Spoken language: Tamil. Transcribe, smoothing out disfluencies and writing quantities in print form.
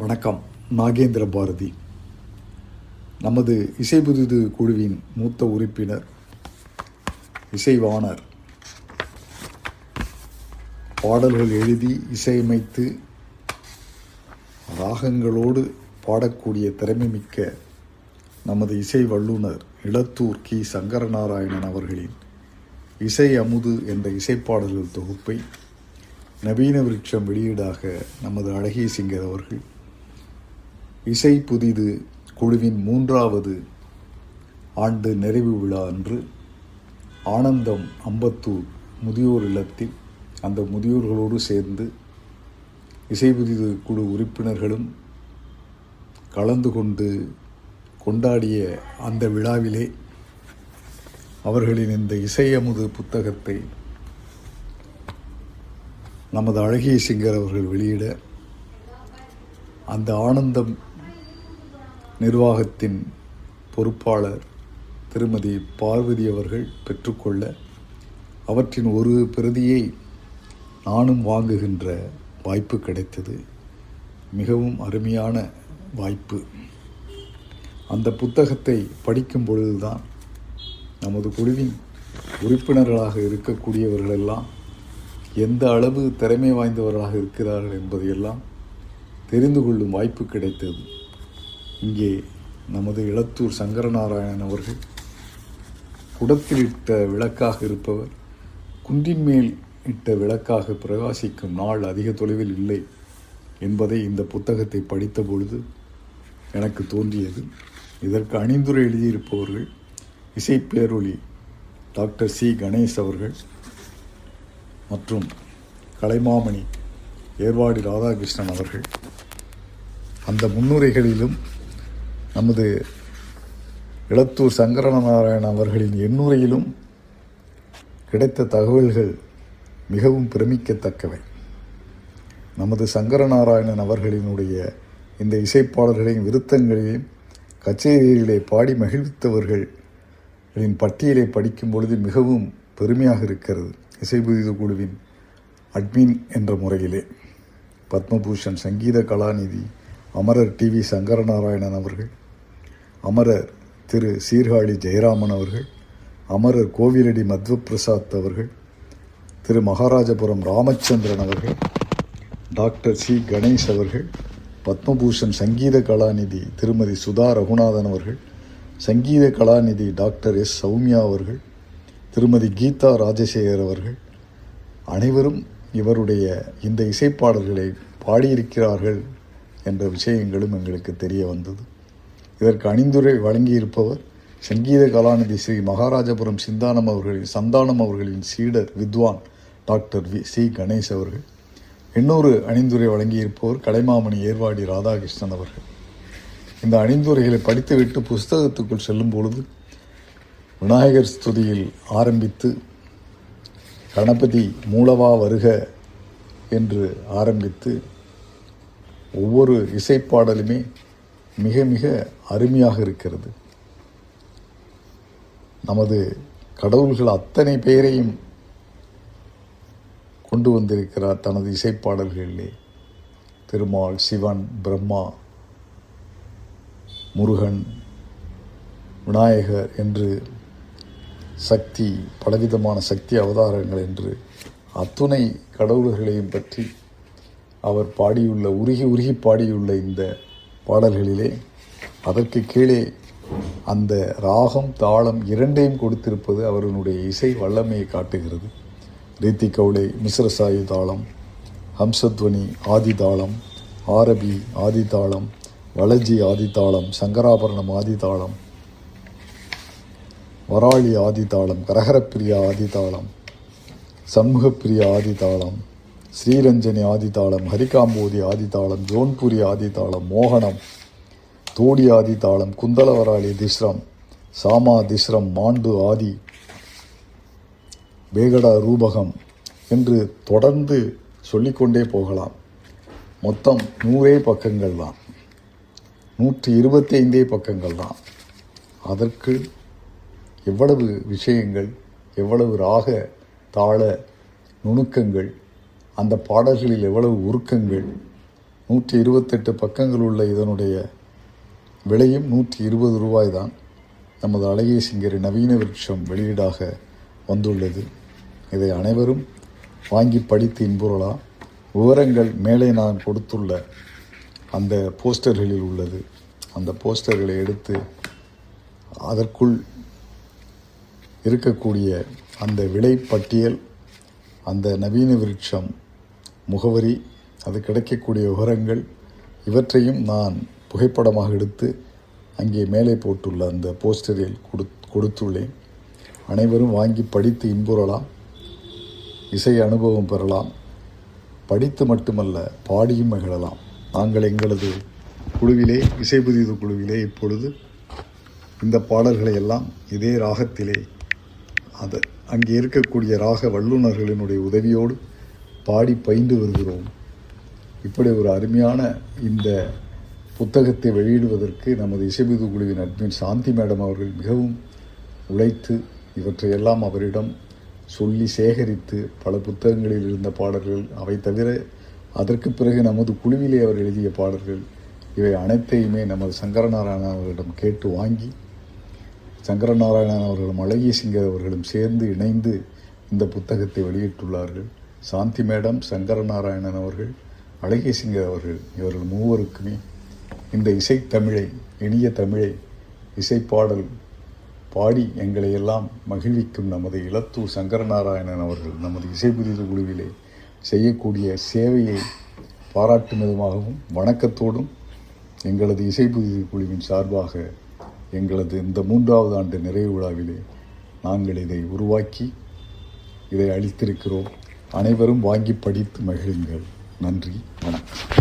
வணக்கம். நாகேந்திர பாரதி. நமது இசைபுதிது குழுவின் மூத்த உறுப்பினர், இசைவாணர், பாடல்கள் எழுதி இசையமைத்து ராகங்களோடு பாடக்கூடிய திறமைமிக்க நமது இசை வல்லுனர் இளத்தூர் கி. சங்கரநாராயணன் அவர்களின் இசை அமுது என்ற இசைப்பாடல்கள் தொகுப்பை நவீன விருட்சம் வெளியீடாக நமது அழகிய சிங்கர் அவர்கள் இசை புதிது குழுவின் 3வது ஆண்டு நிறைவு விழா அன்று ஆனந்தம் அம்பத்தூர் முதியோர் இல்லத்தில் அந்த முதியோர்களோடு சேர்ந்து இசை புதிது குழு உறுப்பினர்களும் கலந்து கொண்டு கொண்டாடிய அந்த விழாவிலே அவர்களின் இந்த இசை அமுது புத்தகத்தை நமது அழகிய சிங்கர் அவர்கள் வெளியிட அந்த ஆனந்தம் நிர்வாகத்தின் பொறுப்பாளர் திருமதி பார்வதி அவர்கள் பெற்றுக்கொள்ள அவற்றின் ஒரு பிரதியை நானும் வாங்குகின்ற வாய்ப்பு கிடைத்தது. மிகவும் அருமையான வாய்ப்பு. அந்த புத்தகத்தை படிக்கும் பொழுதுதான் நமது குழுவின் உறுப்பினர்களாக இருக்கக்கூடியவர்களெல்லாம் எந்த அளவு திறமை வாய்ந்தவர்களாக இருக்கிறார்கள் என்பதையெல்லாம் தெரிந்து கொள்ளும் வாய்ப்பு கிடைத்தது. இங்கே நமது இளத்தூர் சங்கரநாராயணன் அவர்கள் குடத்தில் இட்ட விளக்காக இருப்பவர் குன்றின் மேல் இட்ட விளக்காக பிரகாசிக்கும் நாள் அதிக தொலைவில் இல்லை என்பதை இந்த புத்தகத்தை படித்த பொழுது எனக்கு தோன்றியது. இதற்கு அணிந்துரை எழுதியிருப்பவர்கள் இசைப்பேரொளி டாக்டர் சி. கணேஷ் அவர்கள் மற்றும் கலைமாமணி ஏர்வாடி ராதாகிருஷ்ணன் அவர்கள். அந்த முன்னுரைகளிலும் நமது இளத்தூர் சங்கரநாராயணன் அவர்களின் எண்ணுரையிலும் கிடைத்த தகவல்கள் மிகவும் பிரமிக்கத்தக்கவை. நமது சங்கரநாராயணன் அவர்களினுடைய இந்த இசைப்பாடல்களையும் விருத்தங்களையும் கச்சேரிகளிலே பாடி மகிழ்வித்தவர்களின் பட்டியலை படிக்கும் பொழுது மிகவும் பெருமையாக இருக்கிறது. இசைபுதிது குழுவின் அட்மின் என்ற முறையிலே பத்மபூஷன் சங்கீத கலாநிதி அமரர் டி. வி. சங்கரநாராயணன் அவர்கள், அமரர் திரு சீர்காழி ஜெயராமன் அவர்கள், அமரர் கோவிலடி மத்வபிரசாத் அவர்கள், திரு மகாராஜபுரம் ராமச்சந்திரன் அவர்கள், டாக்டர் சி. கணேஷ் அவர்கள், பத்மபூஷன் சங்கீத கலாநிதி திருமதி சுதா ரகுநாதன் அவர்கள், சங்கீத கலாநிதி டாக்டர் எஸ். சௌமியா அவர்கள், திருமதி கீதா ராஜசேகர் அவர்கள் அனைவரும் இவருடைய இந்த இசைப்பாடல்களை பாடியிருக்கிறார்கள் என்ற விஷயங்களும் எங்களுக்கு தெரிய வந்தது. இதற்கு அணிந்துரை வழங்கியிருப்பவர் சங்கீத கலாநிதி ஸ்ரீ மகாராஜபுரம் சந்தானம் அவர்களின் சீடர் வித்வான் டாக்டர் சி. கணேஷ் அவர்கள். இன்னொரு அணிந்துரை வழங்கியிருப்பவர் கலைமாமணி ஏர்வாடி ராதாகிருஷ்ணன் அவர்கள். இந்த அணிந்துரைகளை படித்துவிட்டு புஸ்தகத்துக்குள் செல்லும் பொழுது விநாயகர் ஸ்துதியில் ஆரம்பித்து கணபதி மூலவா வருக என்று ஆரம்பித்து ஒவ்வொரு இசைப்பாடலுமே மிக மிக அருமையாக இருக்கிறது. நமது கடவுள்கள் அத்தனை பெயரையும் கொண்டு வந்திருக்கிறார் தனது இசைப்பாடல்களிலே. திருமால், சிவன், பிரம்மா, முருகன், விநாயகர் என்று சக்தி, பலவிதமான சக்தி அவதாரங்கள் என்று அத்துணை கடவுள்களையும் பற்றி அவர் பாடியுள்ள உருகி பாடியுள்ள இந்த பாடல்களிலே அதற்கு கீழே அந்த ராகம் தாளம் இரண்டையும் கொடுத்திருப்பது அவருடைய இசை வல்லமையை காட்டுகிறது. ரீத்தி கவுளை மிஸ்ரசாயு தாளம், ஹம்சத்வனி ஆதி தாளம், ஆரபி ஆதி தாளம், வளஜி ஆதி தாளம், சங்கராபரணம் ஆதி தாளம், வராளி ஆதி தாளம், கரகரப்பிரியா ஆதி தாளம், சண்முகப்பிரியா ஆதி தாளம், ஸ்ரீரஞ்சனி ஆதி தாளம், ஹரிகாம்போதி ஆதி தாளம், ஜோன்புரி ஆதி தாளம், மோகனம், தோடி ஆதி தாளம், குந்தலவராளி திஸ்ரம், சாமா திஸ்ரம், மாண்டு ஆதி, பேகடா ரூபகம் என்று தொடர்ந்து சொல்லிக்கொண்டே போகலாம். மொத்தம் 100 பக்கங்கள் தான், 125 பக்கங்கள் தான். அதற்கு எவ்வளவு விஷயங்கள், எவ்வளவு ராக தாள நுணுக்கங்கள், அந்த பாடல்களில் எவ்வளவு உருக்கங்கள், 128 பக்கங்கள் உள்ள இதனுடைய விலையும் 120 ரூபாய் தான். நமது அழகிய சிங்கரி நவீன விருட்சம் வெளியீடாக வந்துள்ளது. இதை அனைவரும் வாங்கி படித்து இன்புறலாம். விவரங்கள் மேலே நான் கொடுத்துள்ள அந்த போஸ்டர்களில் உள்ளது. அந்த போஸ்டர்களை எடுத்து அதற்குள் இருக்கக்கூடிய அந்த விலை பட்டியல், அந்த நவீன விருட்சம் முகவரி, அது கிடைக்கக்கூடிய விவரங்கள் இவற்றையும் நான் புகைப்படமாக எடுத்து அங்கே மேலே போட்டுள்ள அந்த போஸ்டரில் கொடுத்துள்ளேன். அனைவரும் வாங்கி படித்து இன்புறலாம், இசை அனுபவம் பெறலாம். படித்து மட்டுமல்ல, பாடியும் மகிழலாம். நாங்கள் எங்களது குழுவிலே, இசை புதிது குழுவிலே இப்பொழுது இந்த பாடல்களை எல்லாம் இதே ராகத்திலே அங்கே இருக்கக்கூடிய ராக வல்லுநர்களினுடைய உதவியோடு பாடி பயின்று வருகிறோம். இப்படி ஒரு அருமையான இந்த புத்தகத்தை வெளியிடுவதற்கு நமது இசைபுது குழுவின் அட்மின் சாந்தி மேடம் அவர்கள் மிகவும் உழைத்து இவற்றையெல்லாம் அவரிடம் சொல்லி சேகரித்து பல புத்தகங்களில் இருந்த பாடல்கள், அவை தவிர அதற்கு பிறகு நமது குழுவிலே அவர் எழுதிய பாடல்கள், இவை அனைத்தையுமே நமது சங்கரநாராயணன் அவர்களிடம் கேட்டு வாங்கி, சங்கரநாராயணன் அவர்களும் அழகிய சிங்கர் அவர்களும் சேர்ந்து இணைந்து இந்த புத்தகத்தை வெளியிட்டுள்ளார்கள். சாந்தி மேடம், சங்கரநாராயணன் அவர்கள், அழகிய சிங்கர் அவர்கள், இவர்கள் மூவருக்குமே இந்த இசைத்தமிழை, இனிய தமிழை, இசைப்பாடல் பாடி எங்களை எல்லாம் மகிழ்விக்கும் நமது இலத்தூர் சங்கரநாராயணன் அவர்கள் நமது இசைபுதிது குழுவிலே செய்யக்கூடிய சேவையை பாராட்டும் விதமாகவும் வணக்கத்தோடும் எங்களது இசைபுதிது குழுவின் சார்பாக எங்களது இந்த 3வது ஆண்டு நிறைவு விழாவிலே நாங்கள் இதை உருவாக்கி இதை அளித்திருக்கிறோம். அனைவரும் வாங்கி படித்து மகிழுங்கள். நன்றி, வணக்கம்.